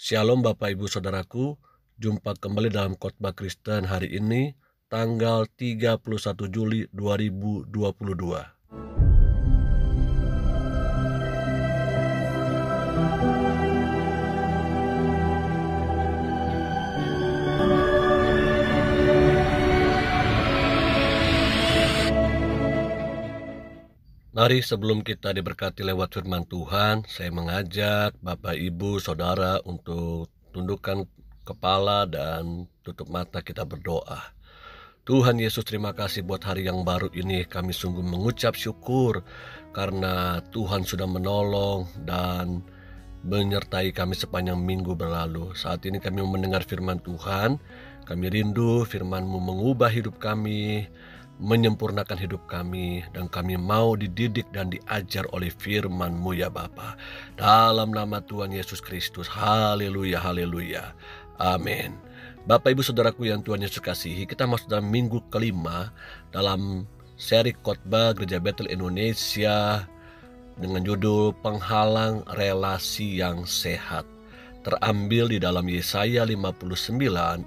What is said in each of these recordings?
Shalom Bapak Ibu Saudaraku, jumpa kembali dalam Khotbah Kristen hari ini, tanggal 31 Juli 2022. Mari sebelum kita diberkati lewat firman Tuhan, saya mengajak Bapak Ibu Saudara untuk tundukkan kepala dan tutup mata, kita berdoa. Tuhan Yesus, terima kasih buat hari yang baru ini. Kami sungguh mengucap syukur karena Tuhan sudah menolong dan menyertai kami sepanjang minggu berlalu. Saat ini kami mendengar firman Tuhan. Kami rindu firman-Mu mengubah hidup kami, menyempurnakan hidup kami, dan kami mau dididik dan diajar oleh firman-Mu ya Bapa. Dalam nama Tuhan Yesus Kristus. Haleluya, haleluya. Amin. Bapak Ibu Saudaraku yang Tuhan Yesus kasihi, kita masuk dalam minggu kelima dalam seri khotbah Gereja Betel Indonesia dengan judul Penghalang Relasi yang Sehat. Terambil di dalam Yesaya 59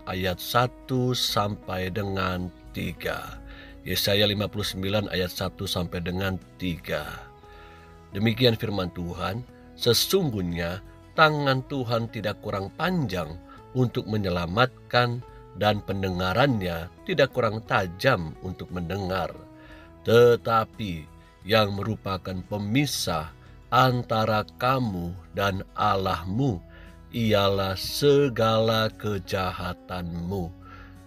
ayat 1 sampai dengan 3. Yesaya 59 ayat 1 sampai dengan 3. Demikian firman Tuhan, sesungguhnya tangan Tuhan tidak kurang panjang untuk menyelamatkan, dan pendengarannya tidak kurang tajam untuk mendengar. Tetapi yang merupakan pemisah antara kamu dan Allahmu ialah segala kejahatanmu,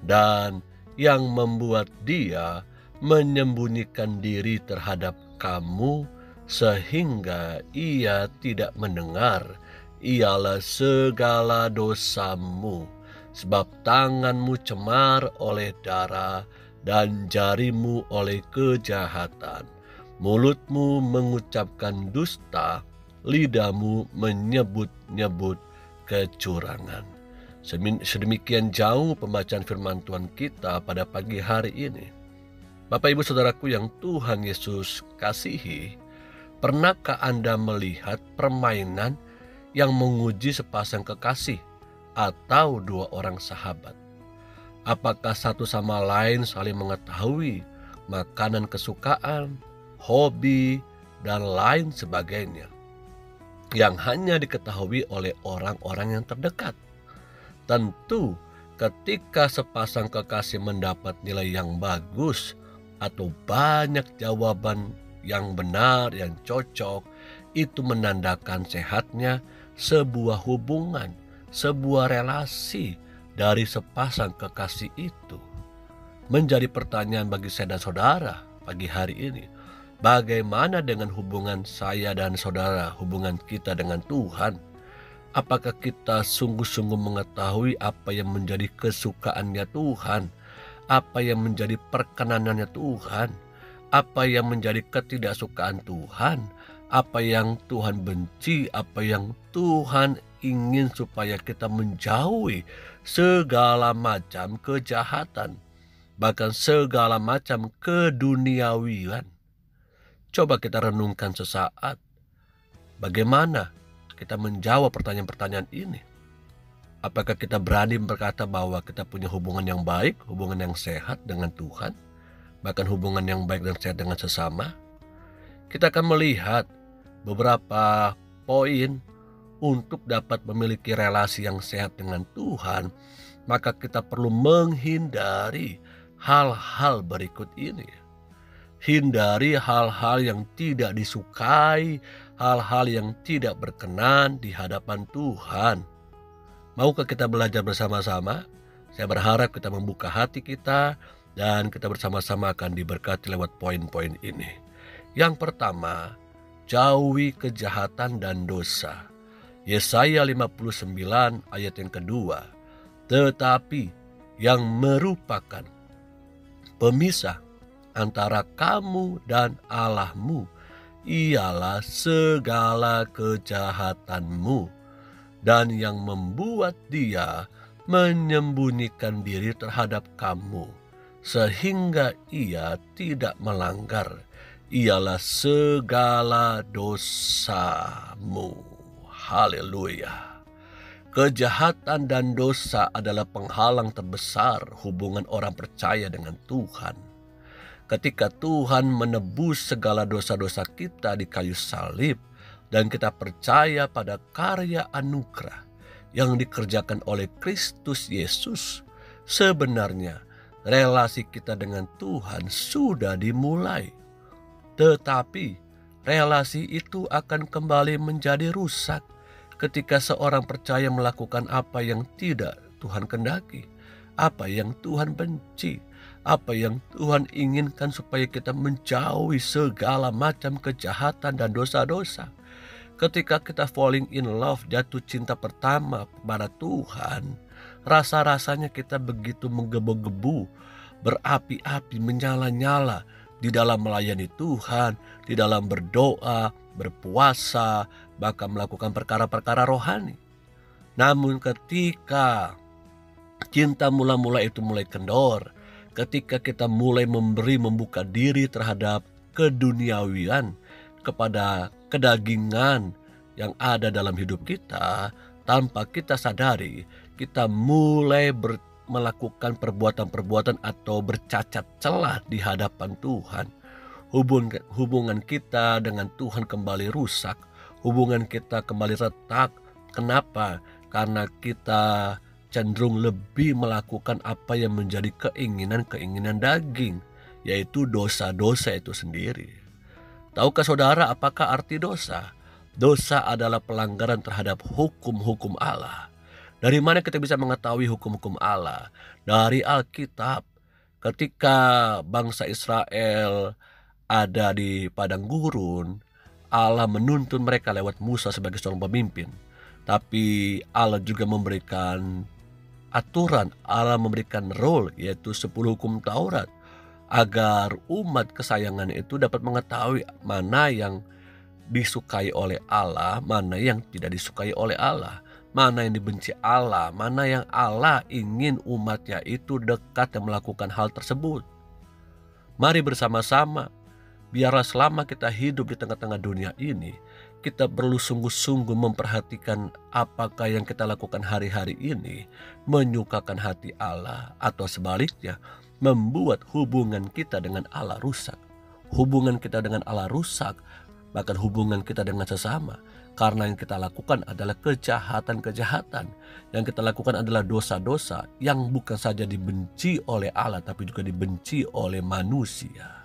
dan yang membuat dia menyembunyikan diri terhadap kamu sehingga ia tidak mendengar ialah segala dosamu, sebab tanganmu cemar oleh darah dan jarimu oleh kejahatan. Mulutmu mengucapkan dusta, lidahmu menyebut-nyebut kecurangan. Sedemikian jauh pembacaan firman Tuhan kita pada pagi hari ini. Bapak Ibu Saudaraku yang Tuhan Yesus kasihi, pernahkah Anda melihat permainan yang menguji sepasang kekasih atau dua orang sahabat? Apakah satu sama lain saling mengetahui makanan kesukaan, hobi, dan lain sebagainya yang hanya diketahui oleh orang-orang yang terdekat? Tentu ketika sepasang kekasih mendapat nilai yang bagus atau banyak jawaban yang benar, yang cocok, itu menandakan sehatnya sebuah hubungan, sebuah relasi dari sepasang kekasih itu. Menjadi pertanyaan bagi saya dan saudara pagi hari ini, bagaimana dengan hubungan saya dan saudara, hubungan kita dengan Tuhan? Apakah kita sungguh-sungguh mengetahui apa yang menjadi kesukaannya Tuhan, apa yang menjadi perkenanannya Tuhan, apa yang menjadi ketidaksukaan Tuhan, apa yang Tuhan benci, apa yang Tuhan ingin supaya kita menjauhi segala macam kejahatan, bahkan segala macam keduniawian. Coba kita renungkan sesaat, bagaimana kita menjawab pertanyaan-pertanyaan ini. Apakah kita berani berkata bahwa kita punya hubungan yang baik, hubungan yang sehat dengan Tuhan, bahkan hubungan yang baik dan sehat dengan sesama? Kita akan melihat beberapa poin untuk dapat memiliki relasi yang sehat dengan Tuhan. Maka kita perlu menghindari hal-hal berikut ini. Hindari hal-hal yang tidak disukai, hal-hal yang tidak berkenan di hadapan Tuhan. Maukah kita belajar bersama-sama? Saya berharap kita membuka hati kita dan kita bersama-sama akan diberkati lewat poin-poin ini. Yang pertama, jauhi kejahatan dan dosa. Yesaya 59 ayat yang kedua. Tetapi yang merupakan pemisah antara kamu dan Allahmu ialah segala kejahatanmu, dan yang membuat dia menyembunyikan diri terhadap kamu sehingga ia tidak melanggar ialah segala dosamu. Haleluya. Kejahatan dan dosa adalah penghalang terbesar hubungan orang percaya dengan Tuhan. Ketika Tuhan menebus segala dosa-dosa kita di kayu salib, dan kita percaya pada karya anugerah yang dikerjakan oleh Kristus Yesus, sebenarnya relasi kita dengan Tuhan sudah dimulai. Tetapi relasi itu akan kembali menjadi rusak ketika seorang percaya melakukan apa yang tidak Tuhan kehendaki, apa yang Tuhan benci, apa yang Tuhan inginkan, supaya kita menjauhi segala macam kejahatan dan dosa-dosa. Ketika kita falling in love, jatuh cinta pertama kepada Tuhan, rasa-rasanya kita begitu menggebu-gebu, berapi-api, menyala-nyala di dalam melayani Tuhan, di dalam berdoa, berpuasa, bahkan melakukan perkara-perkara rohani. Namun ketika cinta mula-mula itu mulai kendor, ketika kita mulai membuka diri terhadap keduniawian, kepada kedagingan yang ada dalam hidup kita, tanpa kita sadari, kita mulai melakukan perbuatan-perbuatan atau bercacat celah di hadapan Tuhan. Hubungan kita dengan Tuhan kembali rusak, hubungan kita kembali retak. Kenapa? Karena kita cenderung lebih melakukan apa yang menjadi keinginan-keinginan daging, yaitu dosa-dosa itu sendiri. Tahukah saudara apakah arti dosa? Dosa adalah pelanggaran terhadap hukum-hukum Allah. Dari mana kita bisa mengetahui hukum-hukum Allah? Dari Alkitab. Ketika bangsa Israel ada di padang gurun, Allah menuntun mereka lewat Musa sebagai seorang pemimpin. Tapi Allah juga memberikan aturan, Allah memberikan rule, yaitu 10 hukum Taurat, agar umat kesayangan itu dapat mengetahui mana yang disukai oleh Allah, mana yang tidak disukai oleh Allah, mana yang dibenci Allah, mana yang Allah ingin umatnya itu dekat dan melakukan hal tersebut. Mari bersama-sama, biarlah selama kita hidup di tengah-tengah dunia ini, kita perlu sungguh-sungguh memperhatikan apakah yang kita lakukan hari-hari ini menyukakan hati Allah, atau sebaliknya membuat hubungan kita dengan Allah rusak. Hubungan kita dengan Allah rusak, bahkan hubungan kita dengan sesama, karena yang kita lakukan adalah kejahatan-kejahatan. Yang kita lakukan adalah dosa-dosa yang bukan saja dibenci oleh Allah, tapi juga dibenci oleh manusia.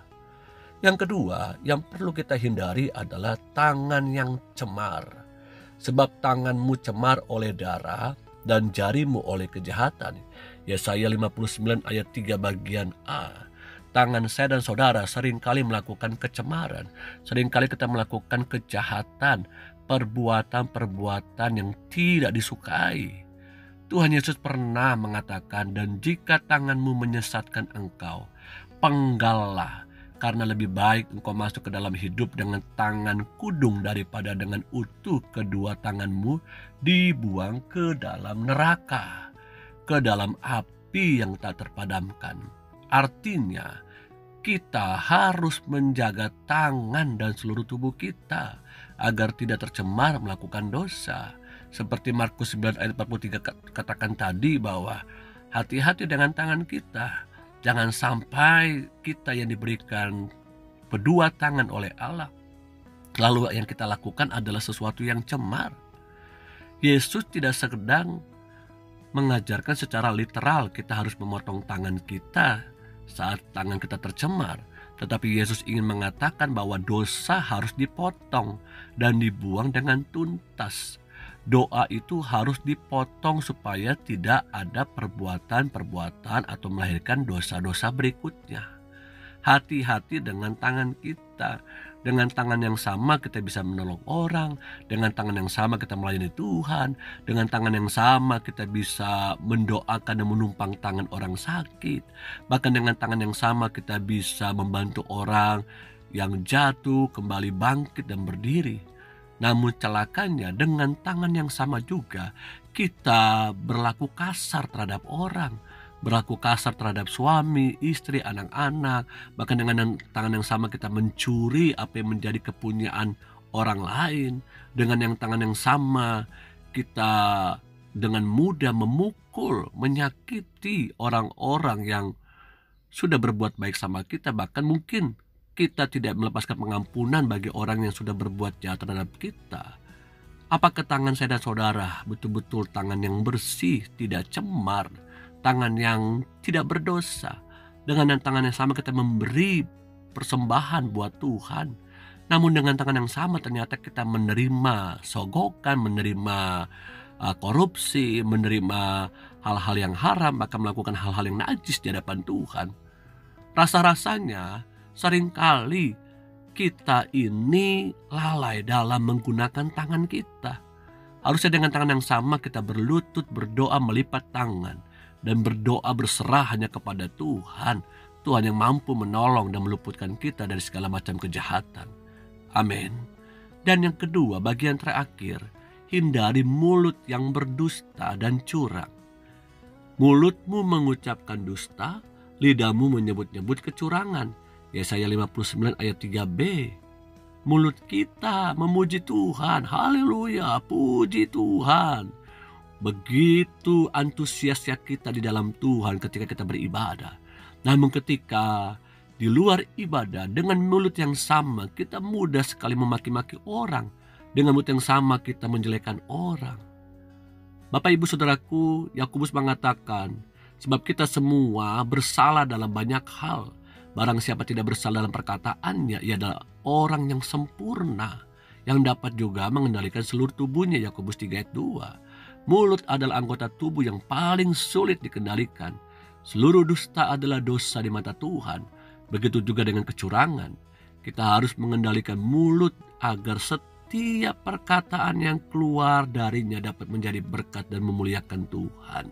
Yang kedua, yang perlu kita hindari adalah tangan yang cemar. Sebab tanganmu cemar oleh darah dan jarimu oleh kejahatan. Yesaya 59 ayat 3 bagian A. Tangan saya dan saudara seringkali melakukan kecemaran. Seringkali kita melakukan kejahatan, perbuatan-perbuatan yang tidak disukai. Tuhan Yesus pernah mengatakan, dan jika tanganmu menyesatkan engkau, penggallah. Karena lebih baik engkau masuk ke dalam hidup dengan tangan kudung daripada dengan utuh kedua tanganmu dibuang ke dalam neraka, ke dalam api yang tak terpadamkan. Artinya kita harus menjaga tangan dan seluruh tubuh kita agar tidak tercemar melakukan dosa. Seperti Markus 9 ayat 43 katakan tadi, bahwa hati-hati dengan tangan kita. Jangan sampai kita yang diberikan kedua tangan oleh Allah, lalu yang kita lakukan adalah sesuatu yang cemar. Yesus tidak sedang mengajarkan secara literal kita harus memotong tangan kita saat tangan kita tercemar. Tetapi Yesus ingin mengatakan bahwa dosa harus dipotong dan dibuang dengan tuntas. Doa itu harus dipotong supaya tidak ada perbuatan-perbuatan atau melahirkan dosa-dosa berikutnya. Hati-hati dengan tangan kita. Dengan tangan yang sama kita bisa menolong orang, dengan tangan yang sama kita melayani Tuhan, dengan tangan yang sama kita bisa mendoakan dan menumpang tangan orang sakit. Bahkan dengan tangan yang sama kita bisa membantu orang yang jatuh kembali bangkit dan berdiri. Namun celakanya dengan tangan yang sama juga kita berlaku kasar terhadap orang, berlaku kasar terhadap suami, istri, anak-anak. Bahkan dengan tangan yang sama kita mencuri apa yang menjadi kepunyaan orang lain. Dengan yang tangan yang sama kita dengan mudah memukul, menyakiti orang-orang yang sudah berbuat baik sama kita. Bahkan mungkin kita tidak melepaskan pengampunan bagi orang yang sudah berbuat jahat terhadap kita. Apakah tangan saya dan saudara betul-betul tangan yang bersih, tidak cemar, tangan yang tidak berdosa? Dengan tangan yang sama kita memberi persembahan buat Tuhan. Namun dengan tangan yang sama ternyata kita menerima sogokan, menerima korupsi, menerima hal-hal yang haram, bahkan melakukan hal-hal yang najis di hadapan Tuhan. Rasa-rasanya seringkali kita ini lalai dalam menggunakan tangan kita. Harusnya dengan tangan yang sama kita berlutut, berdoa, melipat tangan, dan berdoa berserah hanya kepada Tuhan. Tuhan yang mampu menolong dan meluputkan kita dari segala macam kejahatan. Amin. Dan yang kedua, bagian terakhir, hindari mulut yang berdusta dan curang. Mulutmu mengucapkan dusta, lidahmu menyebut-nyebut kecurangan. Yesaya 59 ayat 3b. Mulut kita memuji Tuhan. Haleluya, puji Tuhan. Begitu antusiasnya kita di dalam Tuhan ketika kita beribadah. Namun ketika di luar ibadah, dengan mulut yang sama kita mudah sekali memaki-maki orang. Dengan mulut yang sama kita menjelekan orang. Bapak ibu saudaraku, Yakobus mengatakan, sebab kita semua bersalah dalam banyak hal. Barang siapa tidak bersalah dalam perkataannya, ia adalah orang yang sempurna, yang dapat juga mengendalikan seluruh tubuhnya. Yakobus 3 ayat 2. Mulut adalah anggota tubuh yang paling sulit dikendalikan. Seluruh dusta adalah dosa di mata Tuhan. Begitu juga dengan kecurangan. Kita harus mengendalikan mulut agar setiap perkataan yang keluar darinya dapat menjadi berkat dan memuliakan Tuhan.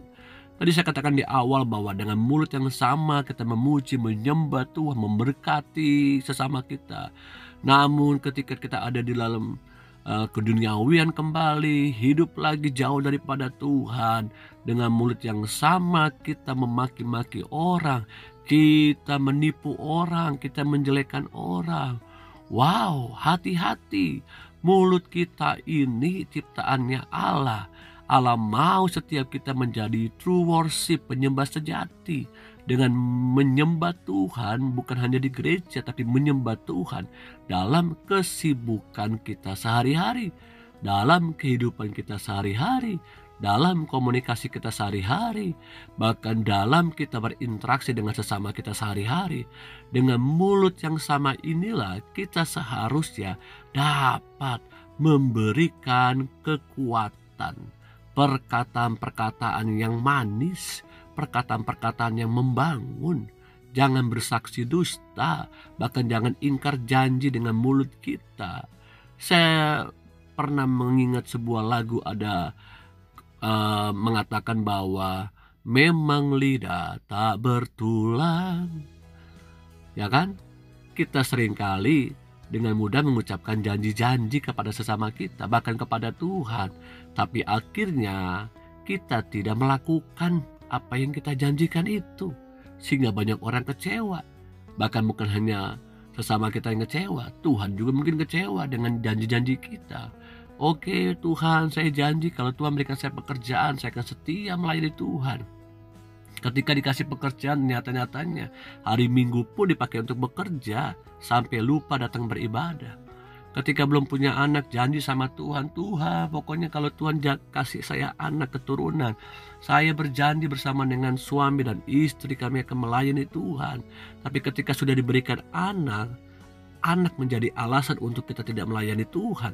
Tadi saya katakan di awal bahwa dengan mulut yang sama kita memuji, menyembah Tuhan, memberkati sesama kita. Namun ketika kita ada di dalam keduniawian kembali, hidup lagi jauh daripada Tuhan, dengan mulut yang sama kita memaki-maki orang, kita menipu orang, kita menjelekkan orang. Wow, hati-hati. Mulut kita ini ciptaannya Allah. Allah mau setiap kita menjadi true worship, penyembah sejati. Dengan menyembah Tuhan bukan hanya di gereja, tapi menyembah Tuhan dalam kesibukan kita sehari-hari, dalam kehidupan kita sehari-hari, dalam komunikasi kita sehari-hari, bahkan dalam kita berinteraksi dengan sesama kita sehari-hari. Dengan mulut yang sama inilah kita seharusnya dapat memberikan kekuatan, perkataan-perkataan yang manis, perkataan-perkataan yang membangun. Jangan bersaksi dusta, bahkan jangan ingkar janji dengan mulut kita. Saya pernah mengingat sebuah lagu ada mengatakan bahwa memang lidah tak bertulang. Ya kan? Kita seringkali dengan mudah mengucapkan janji-janji kepada sesama kita, bahkan kepada Tuhan. Tapi akhirnya kita tidak melakukan apa yang kita janjikan itu. Sehingga banyak orang kecewa. Bahkan bukan hanya sesama kita yang kecewa, Tuhan juga mungkin kecewa dengan janji-janji kita. Oke Tuhan, saya janji kalau Tuhan berikan saya pekerjaan, saya akan setia melayani Tuhan. Ketika dikasih pekerjaan, nyata-nyatanya hari Minggu pun dipakai untuk bekerja, sampai lupa datang beribadah. Ketika belum punya anak, janji sama Tuhan, Tuhan pokoknya kalau Tuhan kasih saya anak keturunan, saya berjanji bersama dengan suami dan istri kami akan melayani Tuhan. Tapi ketika sudah diberikan anak menjadi alasan untuk kita tidak melayani Tuhan.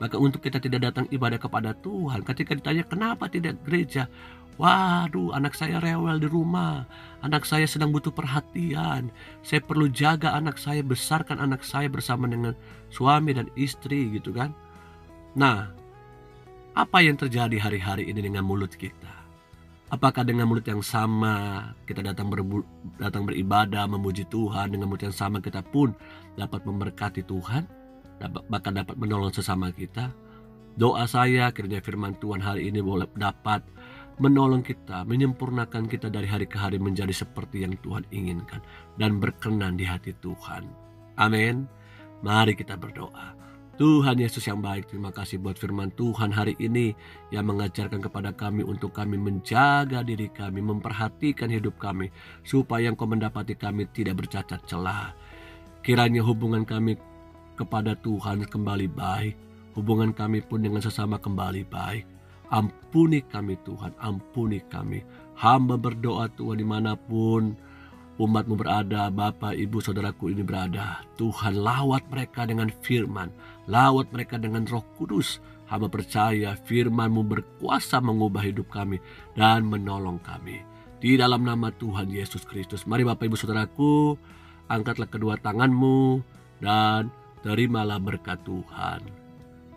Maka untuk kita tidak datang ibadah kepada Tuhan. Ketika ditanya kenapa tidak gereja, waduh anak saya rewel di rumah, anak saya sedang butuh perhatian, saya perlu jaga anak saya, besarkan anak saya bersama dengan suami dan istri gitu kan. Nah, apa yang terjadi hari-hari ini dengan mulut kita? Apakah dengan mulut yang sama kita datang beribadah, memuji Tuhan, dengan mulut yang sama kita pun dapat memberkati Tuhan, bahkan dapat menolong sesama kita? Doa saya kiranya firman Tuhan hari ini boleh dapat menolong kita, menyempurnakan kita dari hari ke hari menjadi seperti yang Tuhan inginkan dan berkenan di hati Tuhan. Amin. Mari kita berdoa. Tuhan Yesus yang baik, terima kasih buat firman Tuhan hari ini yang mengajarkan kepada kami untuk kami menjaga diri kami, memperhatikan hidup kami, supaya Engkau mendapati kami tidak bercacat celah. Kiranya hubungan kami kepada Tuhan kembali baik, hubungan kami pun dengan sesama kembali baik. Ampuni kami Tuhan, ampuni kami. Hamba berdoa Tuhan dimanapun umat-Mu berada, Bapak, Ibu, Saudaraku ini berada. Tuhan, lawat mereka dengan firman, lawat mereka dengan Roh Kudus. Hamba percaya firman-Mu berkuasa mengubah hidup kami dan menolong kami. Di dalam nama Tuhan Yesus Kristus. Mari Bapak, Ibu, Saudaraku, angkatlah kedua tangan-Mu dan terimalah berkat Tuhan.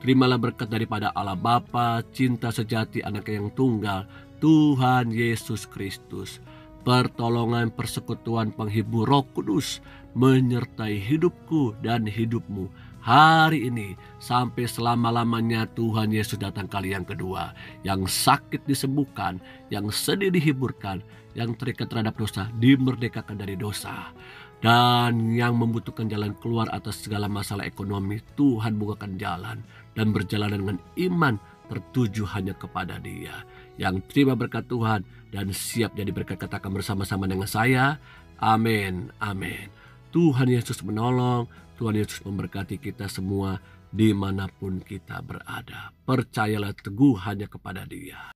Terimalah berkat daripada Allah Bapa, cinta sejati Anak yang tunggal, Tuhan Yesus Kristus. Pertolongan, persekutuan, penghibur Roh Kudus menyertai hidupku dan hidupmu hari ini sampai selama-lamanya. Tuhan Yesus datang kali yang kedua. Yang sakit disembuhkan, yang sedih dihiburkan, yang terikat terhadap dosa dimerdekakan dari dosa, dan yang membutuhkan jalan keluar atas segala masalah ekonomi, Tuhan bukakan jalan dan berjalan dengan iman tertuju hanya kepada Dia. Yang terima berkat Tuhan dan siap jadi berkat, katakan bersama-sama dengan saya, amin, amin. Tuhan Yesus menolong, Tuhan Yesus memberkati kita semua dimanapun kita berada. Percayalah teguh hanya kepada Dia.